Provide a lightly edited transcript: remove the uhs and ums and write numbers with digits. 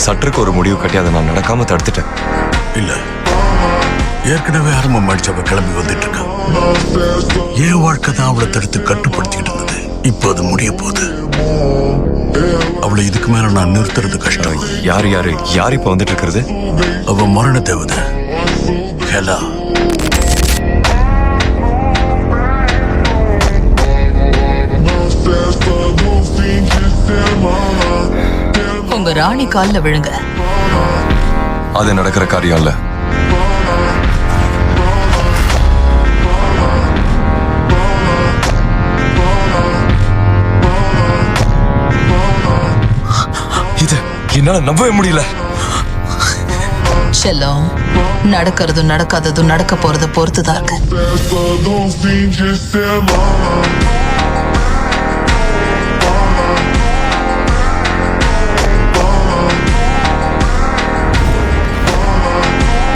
சற்றுக்கு ஒரு முடிவு கட்டி அதை நான் நடக்காம தடுத்துட்டேன். இல்ல, ஏற்கனவே ஆரம்பம் அடிச்சு அவ கிளம்பி வந்துட்டு இருக்கா. என் வாழ்க்கை தான் அவளை தடுத்து கட்டுப்படுத்திக்கிட்டு இருந்தது. இப்போ அது முடிய போகுது. அவளை இதுக்கு மேல நான் நிறுத்துறது கஷ்டம். யாரு யாரு யார் இப்ப வந்துட்டு இருக்கிறது? அவ மரண தேவதை ஹெலா. உங்க ராணி கால்ல விழுங்க. அது நடக்கிற காரியம் இல்ல. இது என்னால நம்பவே முடியல. செல்லம், நடக்கிறதும் நடக்காததும் நடக்க போறத பொறுத்துதான் இருக்கு.